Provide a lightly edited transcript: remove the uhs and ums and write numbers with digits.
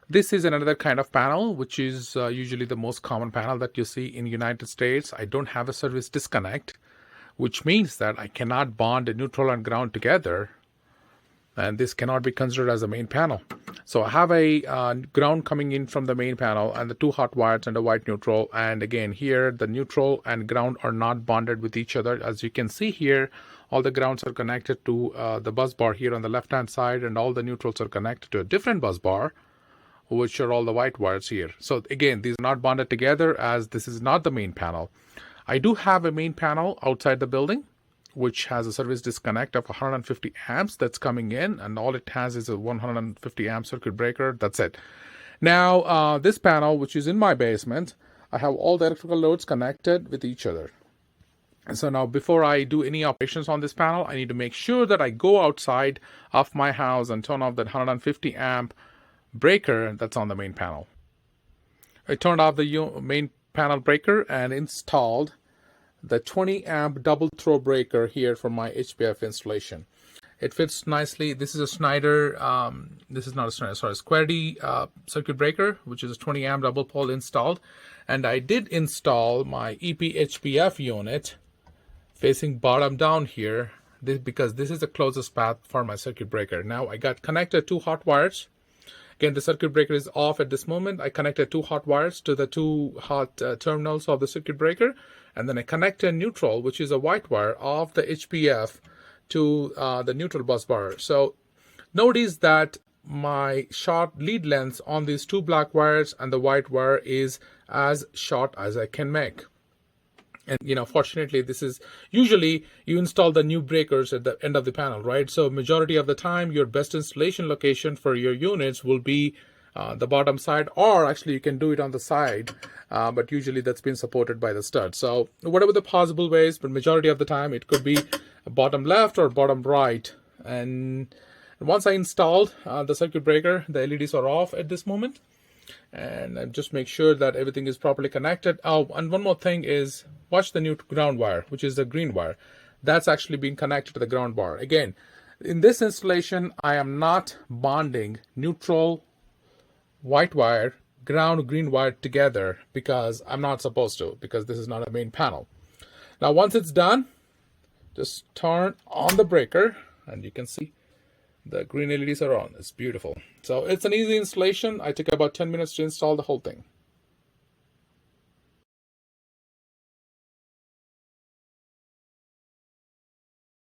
This is another kind of panel, which is usually the most common panel that you see in the United States. I don't have a service disconnect, which means that I cannot bond a neutral and ground together, and this cannot be considered as a main panel. So I have a ground coming in from the main panel and the two hot wires and a white neutral. And again, here the neutral and ground are not bonded with each other. As you can see here, all the grounds are connected to the bus bar here on the left hand side, and all the neutrals are connected to a different bus bar, which are all the white wires here. So again, these are not bonded together, as this is not the main panel. I do have a main panel outside the building, which has a service disconnect of 150 amps that's coming in, and all it has is a 150 amp circuit breaker. That's it. Now, this panel, which is in my basement, I have all the electrical loads connected with each other. And so now, before I do any operations on this panel, I need to make sure that I go outside of my house and turn off that 150 amp breaker that's on the main panel. I turned off the main panel breaker and installed the 20 amp double throw breaker here for my HPF installation. It fits nicely. This is a Schneider, this is not a Schneider, sorry, Square D circuit breaker, which is a 20 amp double pole installed. And I did install my EP HPF unit facing bottom down here, because this is the closest path for my circuit breaker. Now I got connected two hot wires. Again, the circuit breaker is off at this moment. I connected two hot wires to the two hot terminals of the circuit breaker, and then I connected neutral, which is a white wire, of the HPF to the neutral bus bar. So notice that my short lead length on these two black wires and the white wire is as short as I can make. And fortunately, this is usually you install the new breakers at the end of the panel, right? So majority of the time, your best installation location for your units will be the bottom side, or actually you can do it on the side, but usually that's been supported by the stud. So whatever the possible ways, but majority of the time it could be bottom left or bottom right. And once I installed the circuit breaker, the LEDs are off at this moment. And just make sure that everything is properly connected. Oh, and one more thing is, watch the new ground wire, which is the green wire. That's actually being connected to the ground bar. Again, in this installation, I am not bonding neutral white wire, ground green wire together, because I'm not supposed to, because this is not a main panel. Now, once it's done, just turn on the breaker, and you can see the green LEDs are on. It's beautiful. So it's an easy installation. I took about 10 minutes to install the whole thing.